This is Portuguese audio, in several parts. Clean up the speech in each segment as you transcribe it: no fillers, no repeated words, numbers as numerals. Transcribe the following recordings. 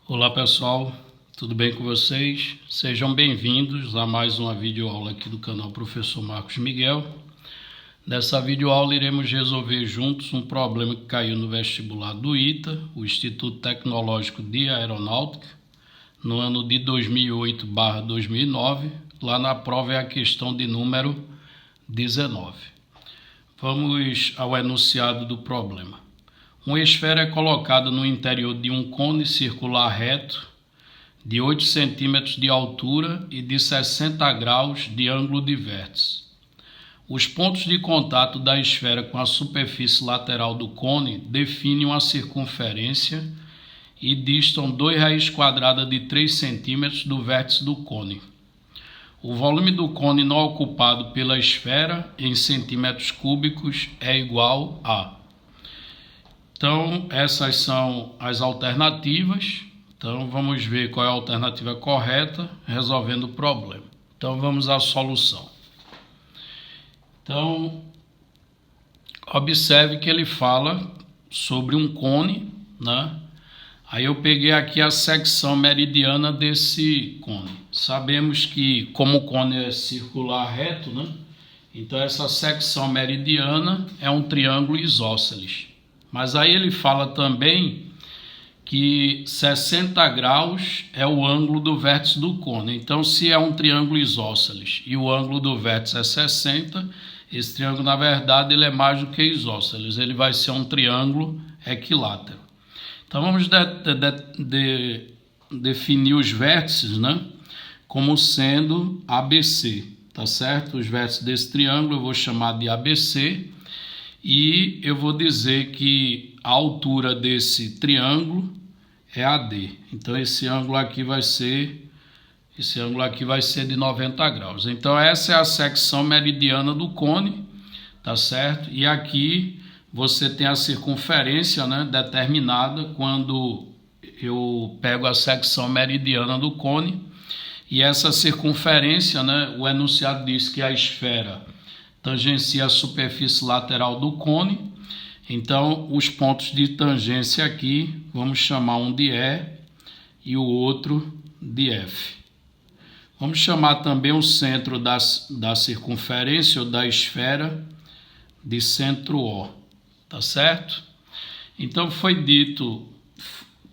Olá pessoal, tudo bem com vocês? Sejam bem-vindos a mais uma videoaula aqui do canal Professor Marcos Miguel. Nessa videoaula iremos resolver juntos um problema que caiu no vestibular do ITA, o Instituto Tecnológico de Aeronáutica, no ano de 2008/2009, lá na prova é a questão de número 19. Vamos ao enunciado do problema. Uma esfera é colocada no interior de um cone circular reto de 8 centímetros de altura e de 60 graus de ângulo de vértice. Os pontos de contato da esfera com a superfície lateral do cone definem uma circunferência e distam 2 raiz quadrada de 3 centímetros do vértice do cone. O volume do cone não ocupado pela esfera em centímetros cúbicos é igual a... Então, essas são as alternativas. Então, vamos ver qual é a alternativa correta, resolvendo o problema. Então, vamos à solução. Então, observe que ele fala sobre um cone, né? Aí eu peguei aqui a secção meridiana desse cone. Sabemos que, como o cone é circular reto, né? Então, essa secção meridiana é um triângulo isósceles. Mas aí ele fala também que 60 graus é o ângulo do vértice do cone. Então, se é um triângulo isósceles e o ângulo do vértice é 60, esse triângulo, na verdade, ele é mais do que isósceles. Ele vai ser um triângulo equilátero. Então, vamos definir os vértices, né, como sendo ABC, tá certo? Os vértices desse triângulo eu vou chamar de ABC. E eu vou dizer que a altura desse triângulo é AD. Então esse ângulo aqui vai ser de 90 graus. Então essa é a secção meridiana do cone, tá certo? E aqui você tem a circunferência, né, determinada quando eu pego a secção meridiana do cone. E essa circunferência, né, o enunciado diz que a esfera tangencia a superfície lateral do cone. Então, os pontos de tangência aqui, vamos chamar um de E e o outro de F. Vamos chamar também o centro da circunferência ou da esfera de centro O, tá certo? Então, foi dito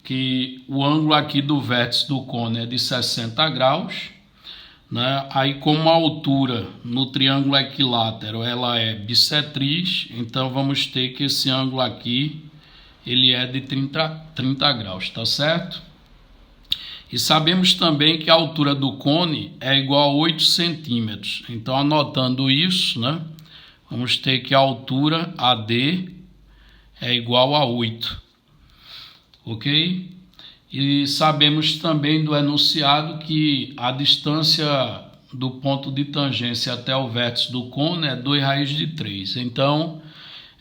que o ângulo aqui do vértice do cone é de 60 graus, né? Aí, como a altura no triângulo equilátero ela é bissetriz, então vamos ter que esse ângulo aqui ele é de 30 graus, tá certo? E sabemos também que a altura do cone é igual a 8 centímetros. Então, anotando isso, né, vamos ter que a altura AD é igual a 8, ok? E sabemos também do enunciado que a distância do ponto de tangência até o vértice do cone é 2 raiz de 3. Então,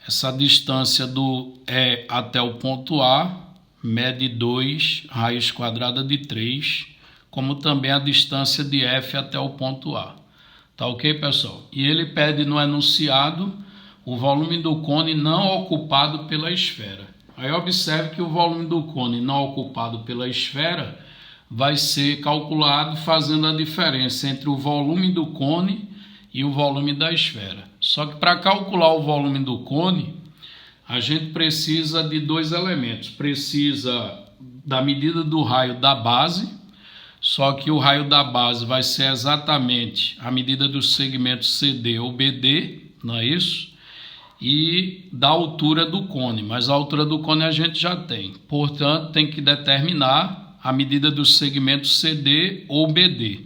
essa distância do E até o ponto A mede 2 raiz quadrada de 3, como também a distância de F até o ponto A. Tá ok, pessoal? E ele pede no enunciado o volume do cone não ocupado pela esfera. Aí observe que o volume do cone não ocupado pela esfera vai ser calculado fazendo a diferença entre o volume do cone e o volume da esfera. Só que para calcular o volume do cone, a gente precisa de 2 elementos. Precisa da medida do raio da base, só que o raio da base vai ser exatamente a medida dos segmentos CD ou BD, não é isso? E da altura do cone, mas a altura do cone a gente já tem. Portanto, tem que determinar a medida dos segmentos CD ou BD.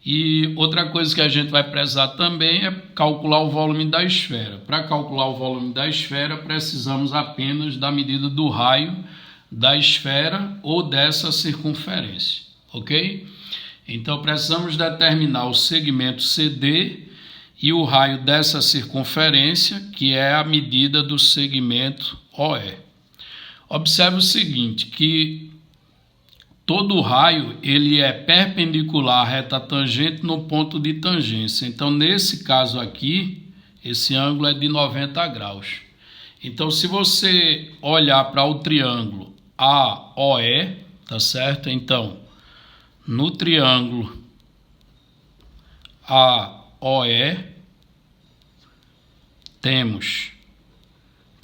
E outra coisa que a gente vai precisar também é calcular o volume da esfera. Para calcular o volume da esfera, precisamos apenas da medida do raio da esfera ou dessa circunferência, ok? Então, precisamos determinar o segmento CD e o raio dessa circunferência, que é a medida do segmento OE. Observe o seguinte, que todo raio ele é perpendicular à reta tangente no ponto de tangência. Então, nesse caso aqui, esse ângulo é de 90 graus. Então, se você olhar para o triângulo AOE, tá certo? Então, no triângulo AOE, temos.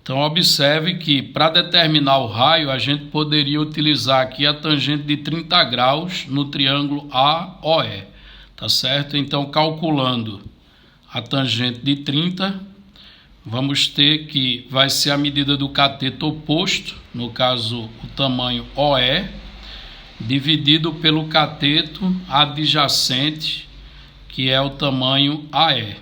Então, observe que para determinar o raio, a gente poderia utilizar aqui a tangente de 30 graus no triângulo AOE, tá certo? Então, calculando a tangente de 30, vamos ter que vai ser a medida do cateto oposto, no caso o tamanho OE, dividido pelo cateto adjacente, que é o tamanho AE.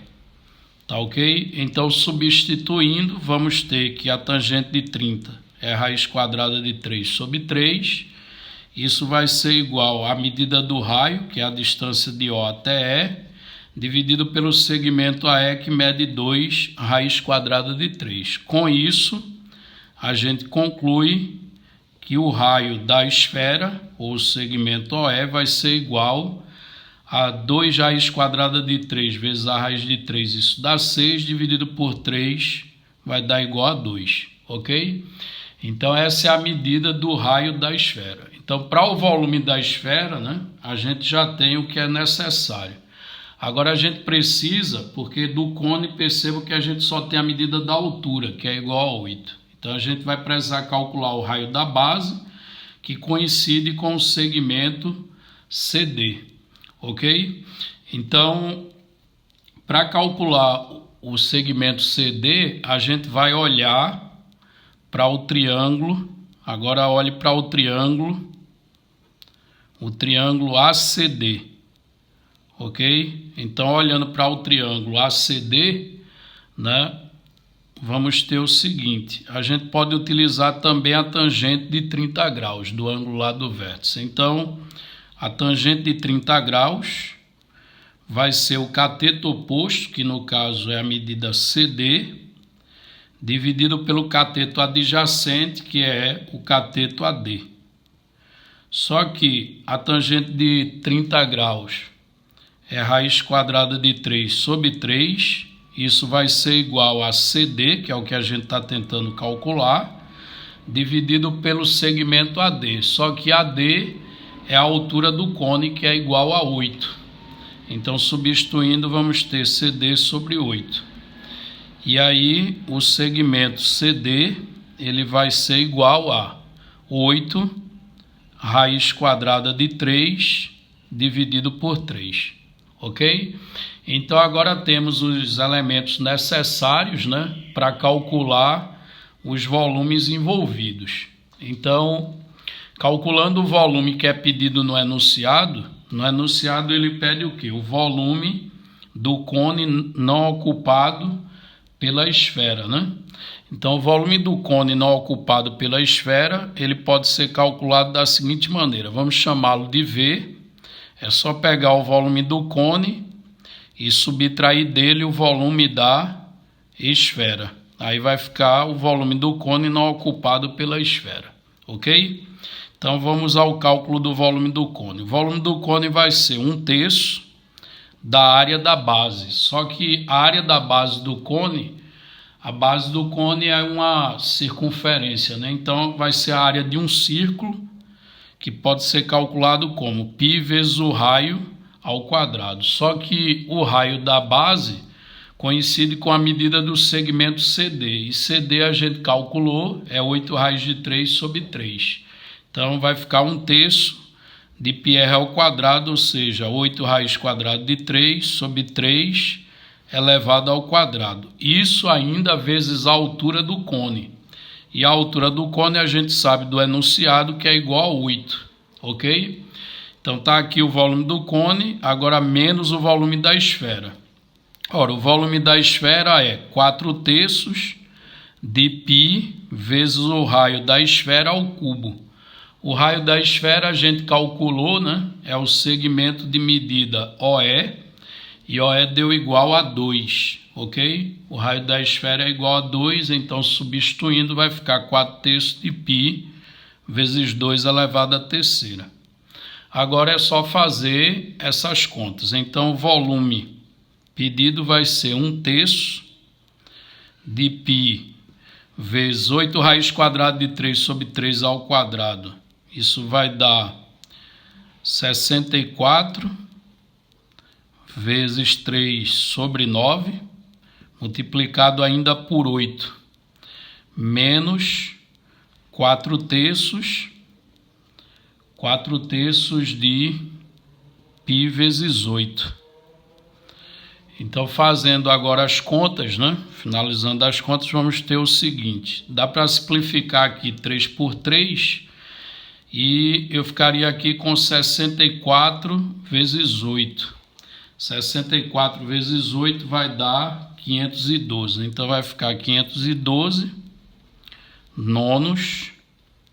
Tá ok? Então, substituindo, vamos ter que a tangente de 30 é a raiz quadrada de 3 sobre 3. Isso vai ser igual à medida do raio, que é a distância de O até E, dividido pelo segmento AE, que mede 2 raiz quadrada de 3. Com isso, a gente conclui que o raio da esfera, ou segmento OE, vai ser igual a 2 raiz quadrada de 3 vezes a raiz de 3, isso dá 6, dividido por 3 vai dar igual a 2, ok? Então, essa é a medida do raio da esfera. Então, para o volume da esfera, né, a gente já tem o que é necessário. Agora, a gente precisa, porque do cone, perceba que a gente só tem a medida da altura, que é igual a 8. Então, a gente vai precisar calcular o raio da base, que coincide com o segmento CD. Ok? Então, para calcular o segmento CD, a gente vai olhar para o triângulo. Agora olhe para o triângulo ACD. Ok? Então, olhando para o triângulo ACD, né, vamos ter o seguinte: a gente pode utilizar também a tangente de 30 graus do ângulo lá do vértice. Então, a tangente de 30 graus vai ser o cateto oposto, que no caso é a medida CD, dividido pelo cateto adjacente, que é o cateto AD. Só que a tangente de 30 graus é raiz quadrada de 3 sobre 3. Isso vai ser igual a CD, que é o que a gente está tentando calcular, dividido pelo segmento AD. Só que AD é a altura do cone, que é igual a 8. Então, substituindo, vamos ter CD sobre 8. E aí, o segmento CD, ele vai ser igual a 8 raiz quadrada de 3 dividido por 3. Ok? Então, agora temos os elementos necessários, né, para calcular os volumes envolvidos. Então, calculando o volume que é pedido no enunciado ele pede o quê? O volume do cone não ocupado pela esfera, né? Então, o volume do cone não ocupado pela esfera, ele pode ser calculado da seguinte maneira. Vamos chamá-lo de V. É só pegar o volume do cone e subtrair dele o volume da esfera. Aí vai ficar o volume do cone não ocupado pela esfera, ok? Então, vamos ao cálculo do volume do cone. O volume do cone vai ser 1/3 da área da base. Só que a área da base do cone, a base do cone é uma circunferência, né? Então, vai ser a área de um círculo, que pode ser calculado como π vezes o raio ao quadrado. Só que o raio da base coincide com a medida do segmento CD. E CD a gente calculou, é 8 raiz de 3 sobre 3. Então, vai ficar 1/3 de πr ao quadrado, ou seja, 8 raiz quadrada de 3 sobre 3 elevado ao quadrado. Isso ainda vezes a altura do cone. E a altura do cone a gente sabe do enunciado, que é igual a 8. Ok? Então, está aqui o volume do cone, agora menos o volume da esfera. Ora, o volume da esfera é 4/3 de π vezes o raio da esfera ao cubo. O raio da esfera a gente calculou, né? É o segmento de medida OE, e OE deu igual a 2, ok? O raio da esfera é igual a 2, então substituindo vai ficar 4/3 de π vezes 2 elevado à terceira. Agora é só fazer essas contas. Então, o volume pedido vai ser 1/3 de π vezes 8 raiz quadrada de 3 sobre 3 ao quadrado. Isso vai dar 64 vezes 3 sobre 9, multiplicado ainda por 8, menos 4 terços de π vezes 8. Então, fazendo agora as contas, né? Finalizando as contas, vamos ter o seguinte. Dá para simplificar aqui 3 por 3 e eu ficaria aqui com 64 vezes 8. 64 vezes 8 vai dar 512. Então, vai ficar 512 nonos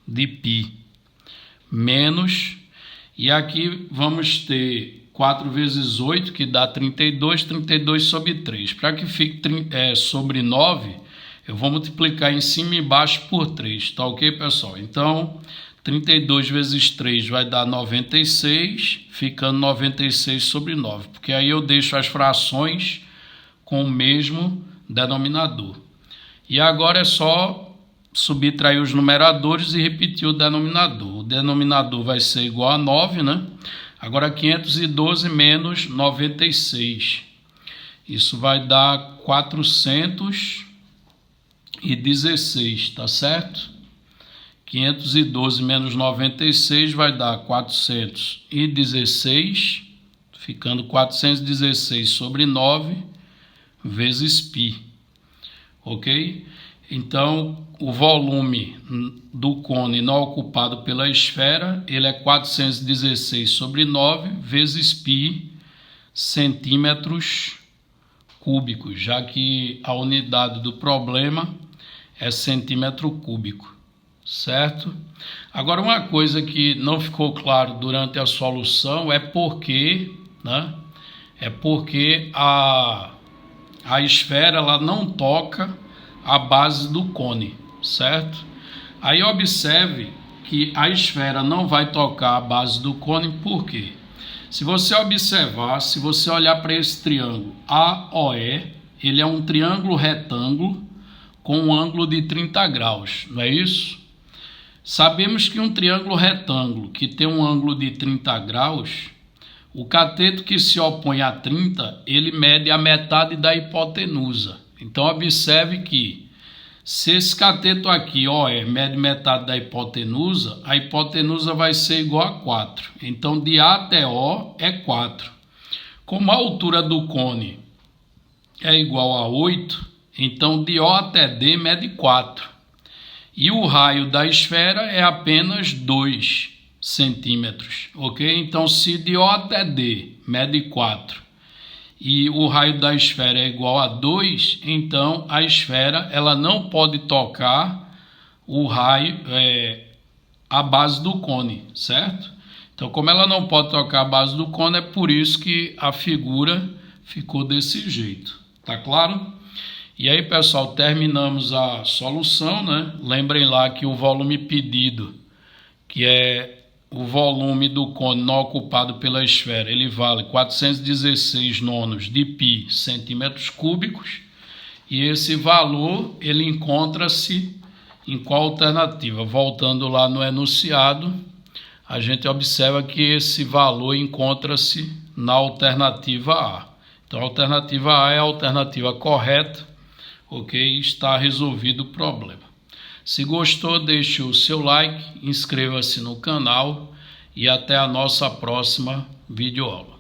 de π. Menos, e aqui vamos ter 4 vezes 8, que dá 32, 32 sobre 3. Para que fique sobre 9, eu vou multiplicar em cima e embaixo por 3, tá ok, pessoal? Então, 32 vezes 3 vai dar 96, ficando 96 sobre 9, porque aí eu deixo as frações com o mesmo denominador. E agora é só subtrair os numeradores e repetir o denominador. O denominador vai ser igual a 9, né? Agora 512 menos 96. Isso vai dar 416, tá certo? 512 menos 96 vai dar 416, ficando 416 sobre 9 vezes π. Ok? Então, o volume do cone não ocupado pela esfera, ele é 416 sobre 9 vezes π centímetros cúbicos, já que a unidade do problema é centímetro cúbico, certo? Agora, uma coisa que não ficou claro durante a solução é porque, né? É porque a esfera ela não toca a base do cone, certo? Aí observe que a esfera não vai tocar a base do cone, por quê? Se você observar, se você olhar para esse triângulo AOE, ele é um triângulo retângulo com um ângulo de 30 graus, não é isso? Sabemos que um triângulo retângulo que tem um ângulo de 30 graus, o cateto que se opõe a 30, ele mede a metade da hipotenusa. Então, observe que se esse cateto aqui, OE, mede metade da hipotenusa, a hipotenusa vai ser igual a 4. Então, de A até O é 4. Como a altura do cone é igual a 8, então de O até D mede 4. E o raio da esfera é apenas 2 centímetros, ok? Então, se de O até D mede 4, e o raio da esfera é igual a 2, então a esfera ela não pode tocar o raio, a base do cone, certo? Então, como ela não pode tocar a base do cone, é por isso que a figura ficou desse jeito, tá claro? E aí, pessoal, terminamos a solução, né? Lembrem lá que o volume pedido, que é o volume do cone não ocupado pela esfera, ele vale 416 nonos de π centímetros cúbicos, e esse valor ele encontra-se em qual alternativa? Voltando lá no enunciado, a gente observa que esse valor encontra-se na alternativa A. Então, a alternativa A é a alternativa correta, ok? Está resolvido o problema. Se gostou, deixe o seu like, inscreva-se no canal e até a nossa próxima videoaula.